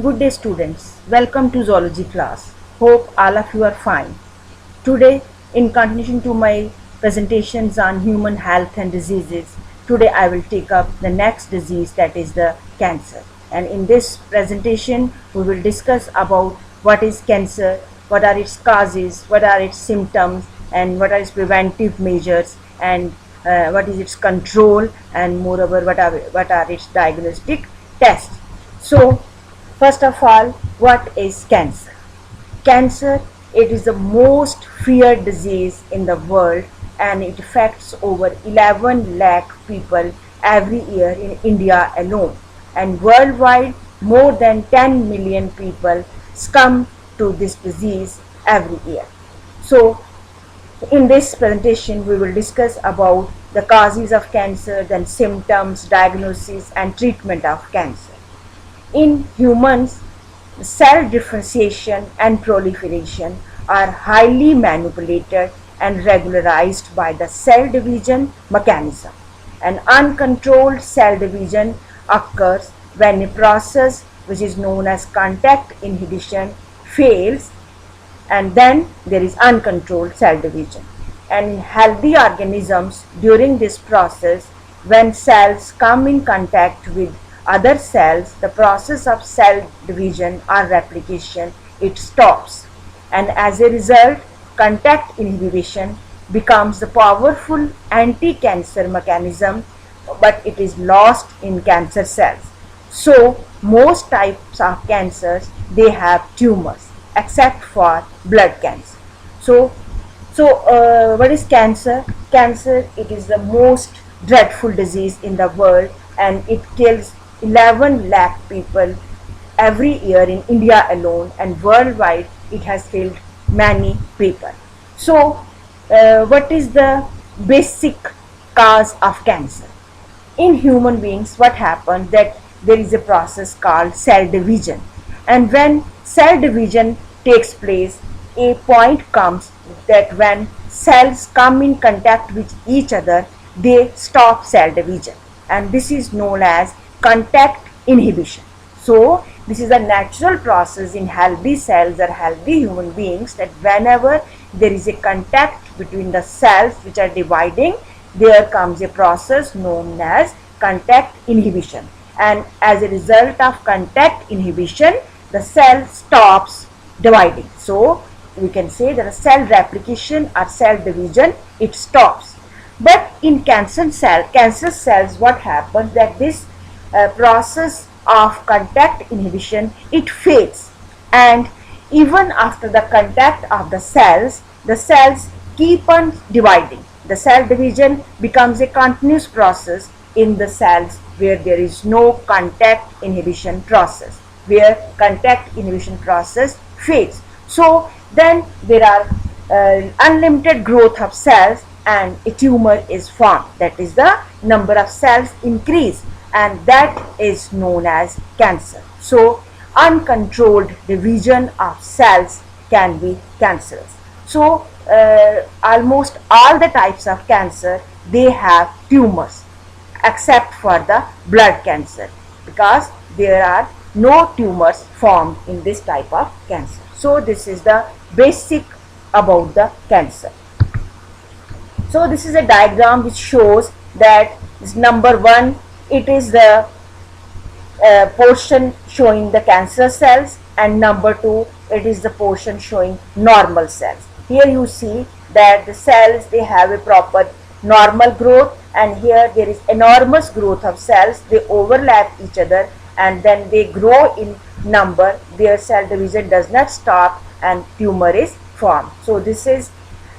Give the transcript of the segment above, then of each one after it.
Good day students, welcome to zoology class. Hope all of you are fine. Today, in continuation to my presentations on human health and diseases, today I will take up the next disease, that is the cancer. And in this presentation, we will discuss about what is cancer, what are its causes, what are its symptoms, and what are its preventive measures, and what is its control, and moreover what are its diagnostic tests. So first of all, what is cancer? Cancer, it is the most feared disease in the world, and it affects over 11 lakh people every year in India alone. And worldwide, more than 10 million people succumb to this disease every year. So in this presentation, we will discuss about the causes of cancer, then symptoms, diagnosis, and treatment of cancer. In humans, cell differentiation and proliferation are highly manipulated and regularized by the cell division mechanism. An uncontrolled cell division occurs when a process which is known as contact inhibition fails, and then there is uncontrolled cell division. And in healthy organisms, during this process, when cells come in contact with other cells, the process of cell division or replication, it stops, and as a result, contact inhibition becomes the powerful anti-cancer mechanism, but it is lost in cancer cells. So most types of cancers, they have tumors except for blood cancer. So what is cancer? Cancer, it is the most dreadful disease in the world, and it kills 11 lakh people every year in India alone, and worldwide it has killed many people. So what is the basic cause of cancer? In human beings, what happens that there is a process called cell division, and when cell division takes place, a point comes that when cells come in contact with each other, they stop cell division, and this is known as contact inhibition. So this is a natural process in healthy cells or healthy human beings, that whenever there is a contact between the cells which are dividing, there comes a process known as contact inhibition, and as a result of contact inhibition, the cell stops dividing. So we can say that a cell replication or cell division, it stops. But in cancer cells, what happens that this process of contact inhibition, it fades, and even after the contact of the cells keep on dividing. The cell division becomes a continuous process in the cells where there is no contact inhibition process, where contact inhibition process fades. So then there are unlimited growth of cells, and a tumor is formed. That is, the number of cells increase, and that is known as cancer. So uncontrolled division of cells can be cancerous. So almost all the types of cancer, they have tumors except for the blood cancer, because there are no tumors formed in this type of cancer. So this is the basic about the cancer. So this is a diagram which shows that this number 1, it is the portion showing the cancer cells, and number 2, it is the portion showing normal cells. Here you see that the cells, they have a proper normal growth, and here there is enormous growth of cells. They overlap each other, and then they grow in number. Their cell division does not stop, and tumor is formed. So this is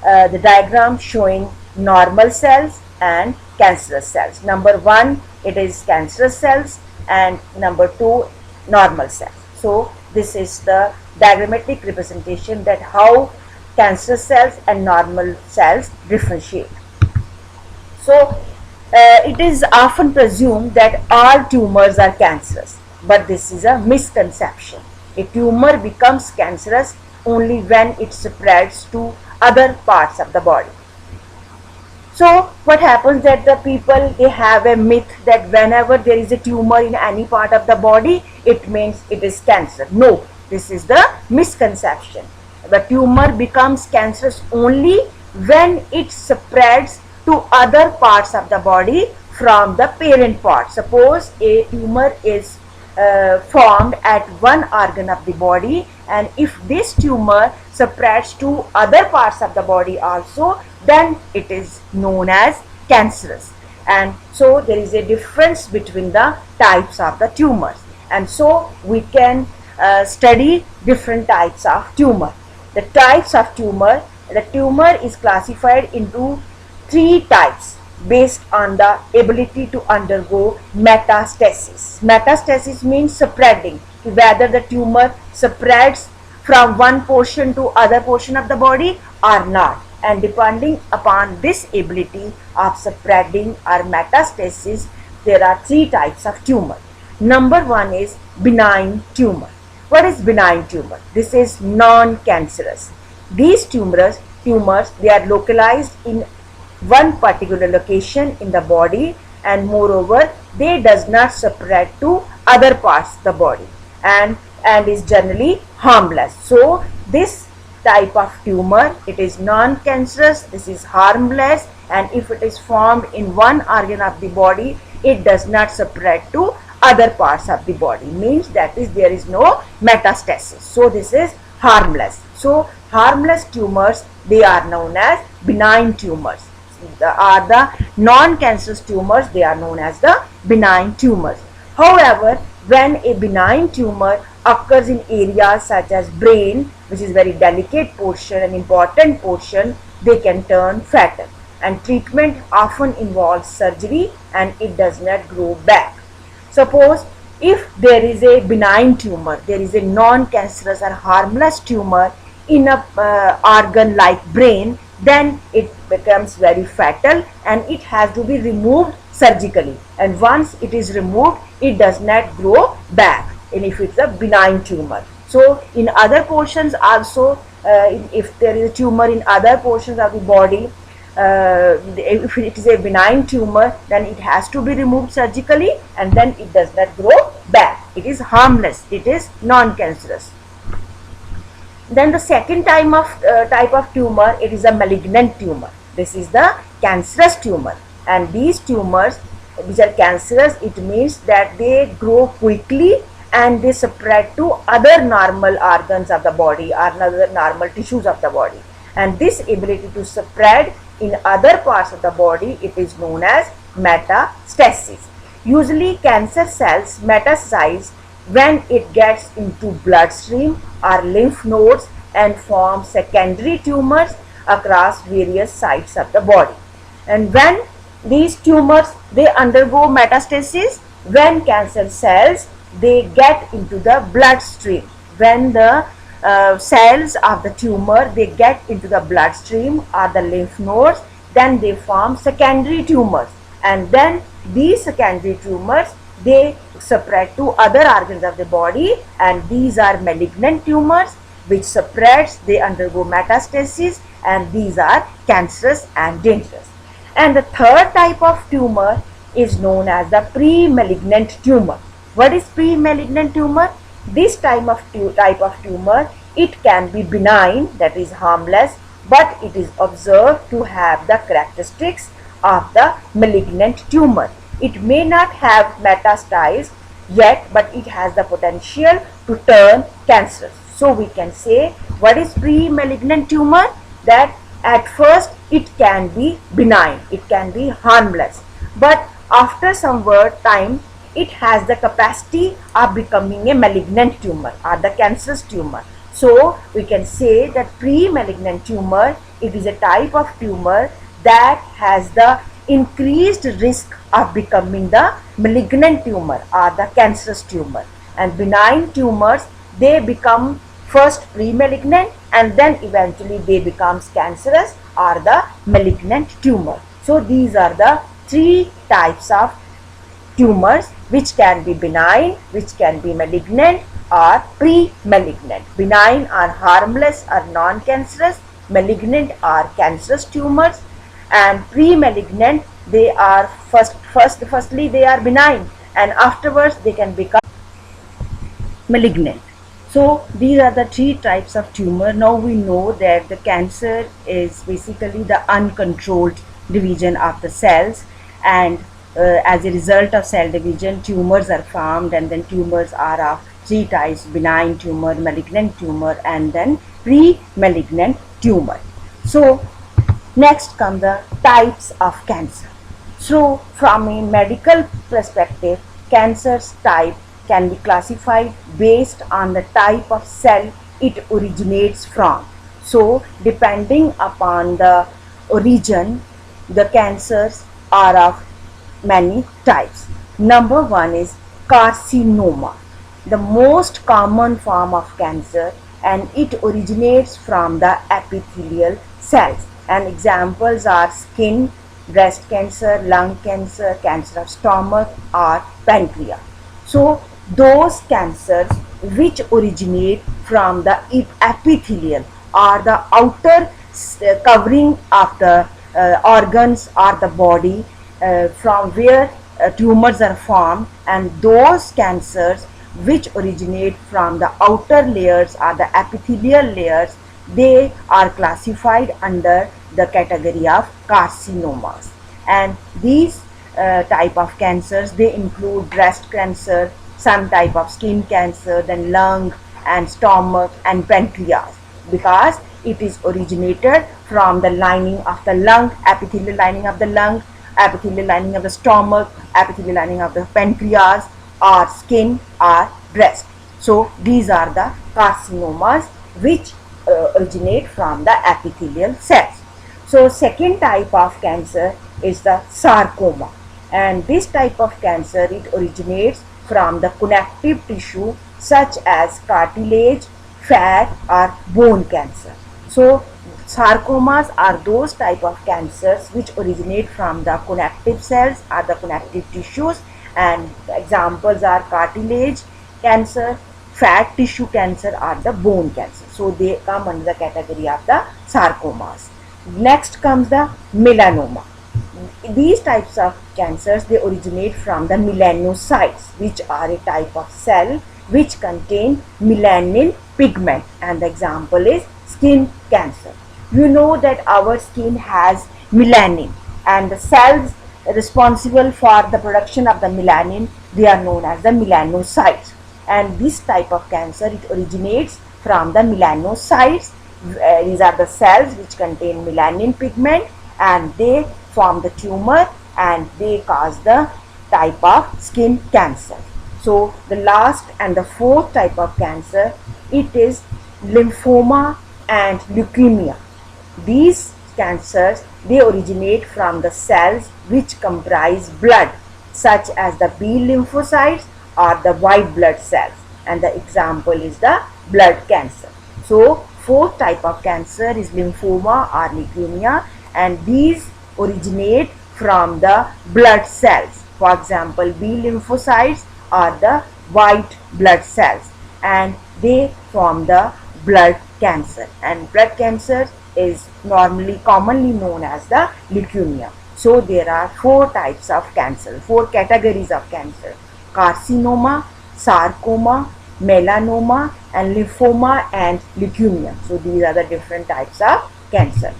the diagram showing normal cells and cancerous cells. Number 1, it is cancerous cells, and number 2, normal cells. So this is the diagrammatic representation that how cancerous cells and normal cells differentiate. So it is often presumed that all tumors are cancerous, but this is a misconception. A tumor becomes cancerous only when it spreads to other parts of the body. So what happens that the people, they have a myth that whenever there is a tumor in any part of the body, it means it is cancer. No, this is the misconception. The tumor becomes cancerous only when it spreads to other parts of the body from the parent part. Suppose a tumor is formed at one organ of the body, and if this tumor spreads to other parts of the body also, then it is known as cancerous. And so there is a difference between the types of the tumors, and so we can study different types of tumor. The types of tumor, the tumor is classified into three types based on the ability to undergo metastasis. Metastasis means spreading, whether the tumor spreads from one portion to other portion of the body or not. And depending upon this ability of spreading or metastasis, there are three types of tumor. Number one is benign tumor. What is benign tumor? This is non-cancerous. These tumors, they are localized in one particular location in the body, and moreover they does not spread to other parts of the body, and is generally harmless. So this type of tumor, it is non-cancerous, this is harmless, and if it is formed in one organ of the body, it does not spread to other parts of the body, means that is there is no metastasis. So this is harmless. So harmless tumors, they are known as benign tumors. Are the non-cancerous tumors, they are known as the benign tumors. However, when a benign tumor occurs in areas such as brain, which is very delicate portion, an important portion, they can turn fatal, and treatment often involves surgery, and it does not grow back. Suppose if there is a benign tumor, there is a non-cancerous or harmless tumor in a organ like brain, then it becomes very fatal, and it has to be removed surgically, and once it is removed, it does not grow back, and if it's a benign tumor. So in other portions also, if there is a tumor in other portions of the body, if it is a benign tumor, then it has to be removed surgically, and then it does not grow back. It is harmless, it is non-cancerous. Then the second type of tumor, it is a malignant tumor. This is the cancerous tumor, and these tumors which are cancerous, it means that they grow quickly and they spread to other normal organs of the body or other normal tissues of the body, and this ability to spread in other parts of the body, it is known as metastasis. Usually cancer cells metastasize when it gets into bloodstream or lymph nodes and form secondary tumors across various sites of the body. And when these tumors, they undergo metastasis, when cancer cells, they get into the bloodstream, when the cells of the tumor, they get into the bloodstream or the lymph nodes, then they form secondary tumors, and then these secondary tumors, they spread to other organs of the body, and these are malignant tumors which spreads, they undergo metastasis, and these are cancerous and dangerous. And the third type of tumor is known as the pre-malignant tumor. What is pre-malignant tumor? This type of tumor, it can be benign, that is harmless, but it is observed to have the characteristics of the malignant tumor. It may not have metastasized yet, but it has the potential to turn cancerous. So we can say, what is pre-malignant tumor? That at first it can be benign, it can be harmless, but after some time it has the capacity of becoming a malignant tumor or the cancerous tumor. So we can say that pre-malignant tumor, it is a type of tumor that has the increased risk of becoming the malignant tumor or the cancerous tumor. And benign tumors, they become first pre-malignant and then eventually they become cancerous or the malignant tumor. So these are the three types of tumors which can be benign, which can be malignant or pre-malignant. Benign are harmless or non-cancerous, malignant are cancerous tumors, and pre-malignant, they are firstly they are benign, and afterwards they can become malignant. So these are the three types of tumor. Now we know that the cancer is basically the uncontrolled division of the cells, and as a result of cell division, tumors are formed, and then tumors are of three types: benign tumor, malignant tumor, and then pre-malignant tumor. So next come the types of cancer. So from a medical perspective, cancer's type can be classified based on the type of cell it originates from. So depending upon the origin, the cancers are of many types. Number one is carcinoma, the most common form of cancer, and it originates from the epithelial cells. And examples are skin, breast cancer, lung cancer, cancer of stomach, or pancreas. So those cancers which originate from the epithelial or the outer covering of the organs or the body, from where tumors are formed, and those cancers which originate from the outer layers or the epithelial layers, they are classified under the category of carcinomas. And these type of cancers, they include breast cancer, some type of skin cancer, then lung and stomach and pancreas, because it is originated from the lining of the lung, epithelial lining of the lung, epithelial lining of the stomach, epithelial lining of the pancreas, or skin or breast. So these are the carcinomas which originate from the epithelial cells. So second type of cancer is the sarcoma, and this type of cancer, it originates from the connective tissue such as cartilage, fat, or bone cancer. So sarcomas are those type of cancers which originate from the connective cells or the connective tissues, and examples are cartilage cancer, fat tissue cancer, or the bone cancer. So they come under the category of the sarcomas. Next comes the melanoma. These types of cancers, they originate from the melanocytes, which are a type of cell which contain melanin pigment, and the example is skin cancer. You know that our skin has melanin, and the cells responsible for the production of the melanin, they are known as the melanocytes. And this type of cancer, it originates from the melanocytes. These are the cells which contain melanin pigment, and they form the tumor and they cause the type of skin cancer. So the last and the fourth type of cancer, it is lymphoma and leukemia. These cancers, they originate from the cells which comprise blood, such as the B lymphocytes or the white blood cells, and the example is the blood cancer. So fourth type of cancer is lymphoma or leukemia, and these originate from the blood cells. For example, B lymphocytes are the white blood cells, and they form the blood cancer. And blood cancer is normally commonly known as the leukemia. So there are four types of cancer, four categories of cancer: carcinoma, sarcoma, melanoma, and lymphoma and leukemia. So these are the different types of cancer.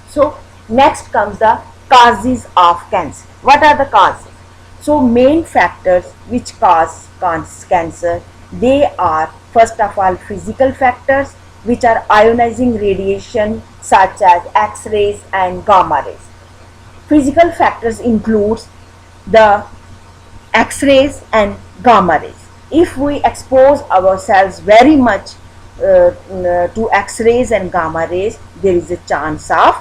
So next comes the causes of cancer. What are the causes? So main factors which cause cancer, they are first of all physical factors, which are ionizing radiation such as X-rays and gamma rays. Physical factors includes the X-rays and gamma rays. If we expose ourselves very much to X-rays and gamma rays, there is a chance of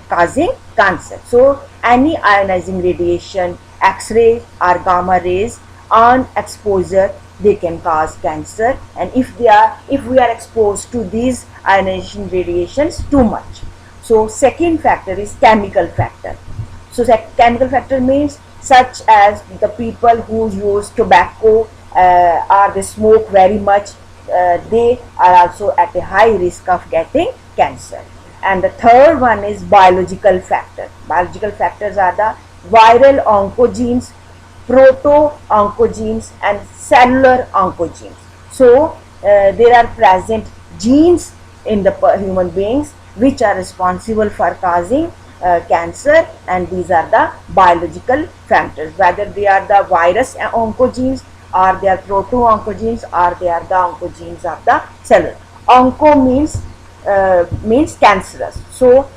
causing cancer. So any ionizing radiation, X-ray or gamma rays on exposure, they can cause cancer. And if we are exposed to these ionization radiations too much. So second factor is chemical factor. So chemical factor means such as the people who use tobacco or they smoke very much, they are also at a high risk of getting cancer. And the third one is biological factor. Biological factors are the viral oncogenes, proto-oncogenes and cellular oncogenes. So there are present genes in the human beings which are responsible for causing cancer, and these are the biological factors, whether they are the virus oncogenes or they are proto-oncogenes or they are the oncogenes of the cellular. Onco means cancerous. So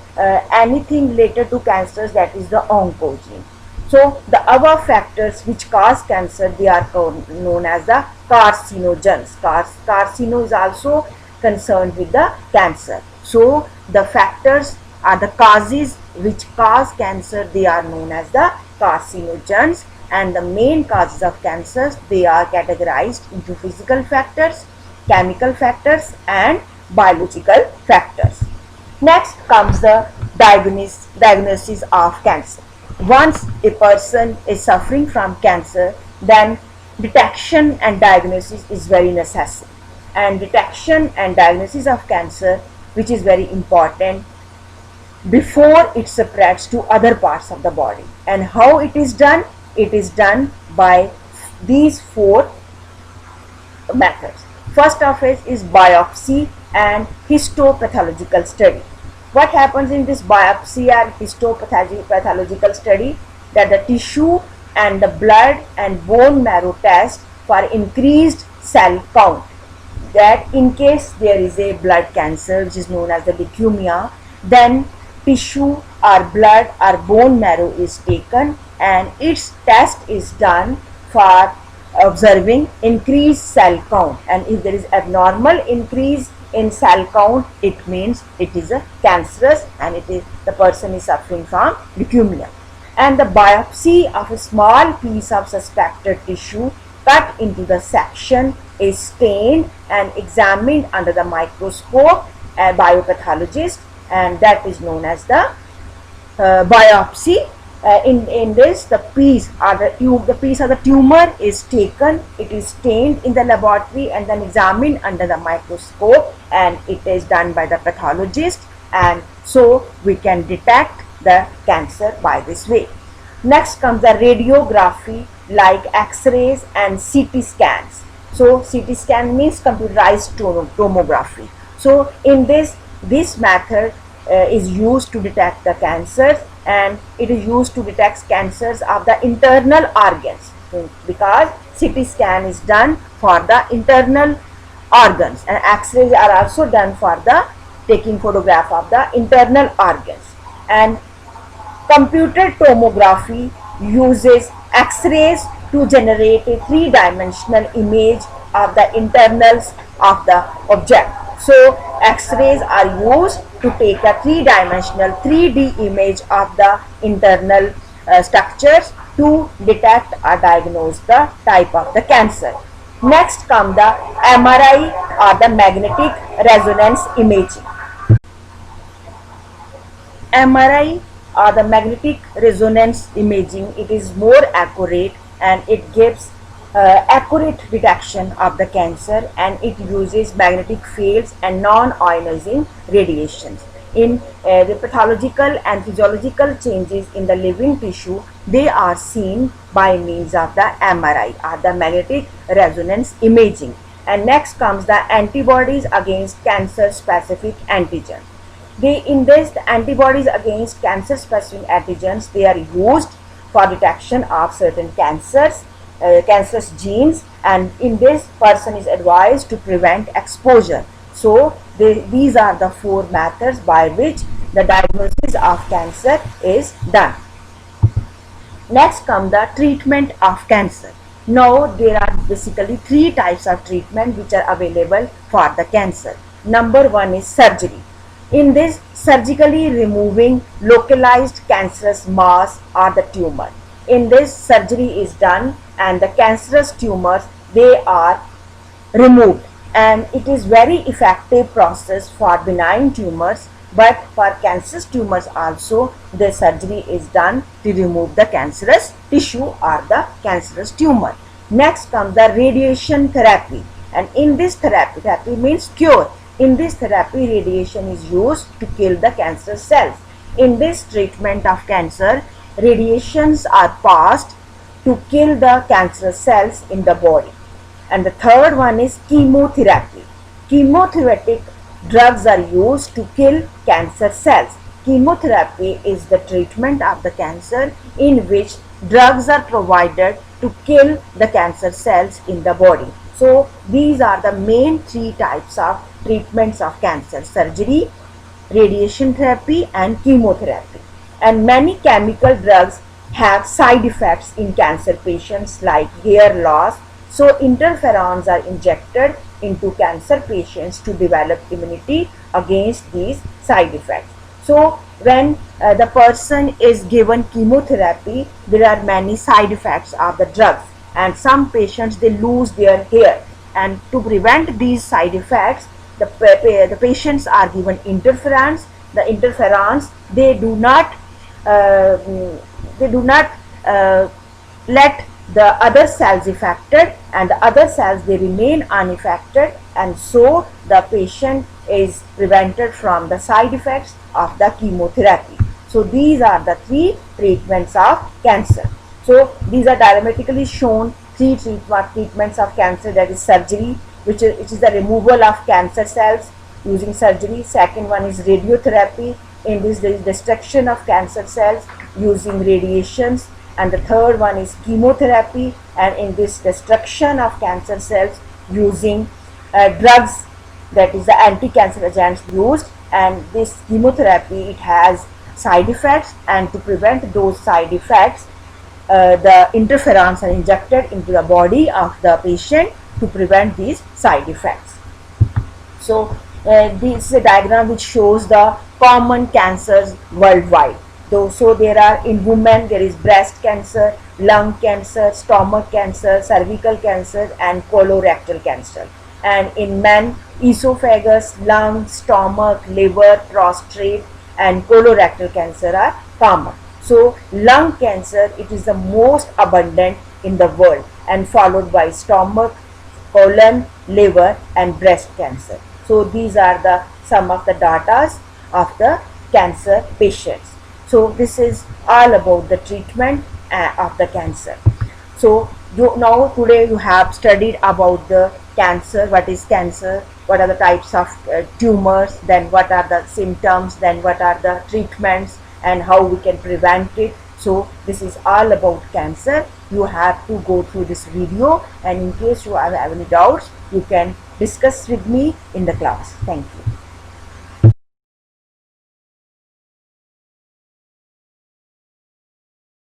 anything related to cancers, that is the oncogene. So the above factors which cause cancer, they are known as the carcinogens. Carcino is also concerned with the cancer. So the factors are the causes which cause cancer, they are known as the carcinogens, and the main causes of cancers, they are categorized into physical factors, chemical factors and biological factors. Next comes the diagnosis of cancer. Once a person is suffering from cancer, then detection and diagnosis is very necessary. And detection and diagnosis of cancer, which is very important, before it spreads to other parts of the body. And how it is done? It is done by these four methods. First of it is biopsy and histopathological study. What happens in this biopsy and histopathological study? That the tissue and the blood and bone marrow test for increased cell count. That in case there is a blood cancer, which is known as the leukemia, then tissue or blood or bone marrow is taken and its test is done for observing increased cell count. And if there is abnormal increase in cell count, it means it is a cancerous and the person is suffering from leukemia. And the biopsy of a small piece of suspected tissue cut into the section is stained and examined under the microscope by biopathologist, and that is known as the biopsy. In this, the piece of the tumor is taken, it is stained in the laboratory and then examined under the microscope, and it is done by the pathologist, and so we can detect the cancer by this way. Next comes the radiography like X-rays and CT scans. So CT scan means computerized tomography. So in this method is used to detect the cancers, and it is used to detect cancers of the internal organs, because CT scan is done for the internal organs and X-rays are also done for the taking photograph of the internal organs. And computed tomography uses X-rays to generate a three-dimensional image of the internals of the object. So X-rays are used to take a three-dimensional 3D image of the internal structures to detect or diagnose the type of the cancer. Next comes the MRI or the magnetic resonance imaging. MRI or the magnetic resonance imaging, it is more accurate and it gives accurate detection of the cancer, and it uses magnetic fields and non-ionizing radiations. In the pathological and physiological changes in the living tissue, they are seen by means of the MRI or the magnetic resonance imaging. And next comes the antibodies against cancer specific antigen. In this, the antibodies against cancer specific antigens, they are used for detection of certain cancerous genes, and in this, person is advised to prevent exposure. So these are the four methods by which the diagnosis of cancer is done. Next comes the treatment of cancer. Now there are basically three types of treatment which are available for the cancer. Number one is surgery. In this, surgically removing localized cancerous mass or the tumor. In this, surgery is done and the cancerous tumors, they are removed, and it is very effective process for benign tumors, but for cancerous tumors also the surgery is done to remove the cancerous tissue or the cancerous tumor. Next comes the radiation therapy, and in this therapy means cure. In this therapy, radiation is used to kill the cancer cells. In this treatment of cancer, radiations are passed to kill the cancer cells in the body. And the third one is chemotherapy. Chemotherapeutic drugs are used to kill cancer cells. Chemotherapy is the treatment of the cancer in which drugs are provided to kill the cancer cells in the body. So these are the main three types of treatments of cancer: surgery, radiation therapy, and chemotherapy. And many chemical drugs have side effects in cancer patients like hair loss. So interferons are injected into cancer patients to develop immunity against these side effects. So when the person is given chemotherapy, there are many side effects of the drugs, and some patients, they lose their hair. And to prevent these side effects, the patients are given interferons. The interferons, they do not let the other cells affected, and the other cells, they remain unaffected, and so the patient is prevented from the side effects of the chemotherapy. So these are the three treatments of cancer. So these are diagrammatically shown three treatments of cancer. That is surgery, which is the removal of cancer cells using surgery. Second one is radiotherapy. In this, there is destruction of cancer cells using radiations. And the third one is chemotherapy, and in this, destruction of cancer cells using drugs, that is the anti-cancer agents used. And this chemotherapy, it has side effects, and to prevent those side effects, the interferons are injected into the body of the patient to prevent these side effects. So this is a diagram which shows the common cancers worldwide. So there are, in women, there is breast cancer, lung cancer, stomach cancer, cervical cancer, and colorectal cancer. And in men, esophagus, lung, stomach, liver, prostate, and colorectal cancer are common. So lung cancer, it is the most abundant in the world, and followed by stomach, colon, liver, and breast cancer. So these are some of the data of the cancer patients. So this is all about the treatment of the cancer. So now today you have studied about the cancer, what is cancer, what are the types of tumors, then what are the symptoms, then what are the treatments, and how we can prevent it. So this is all about cancer. You have to go through this video, and in case you have any doubts, you can discuss with me in the class. Thank you.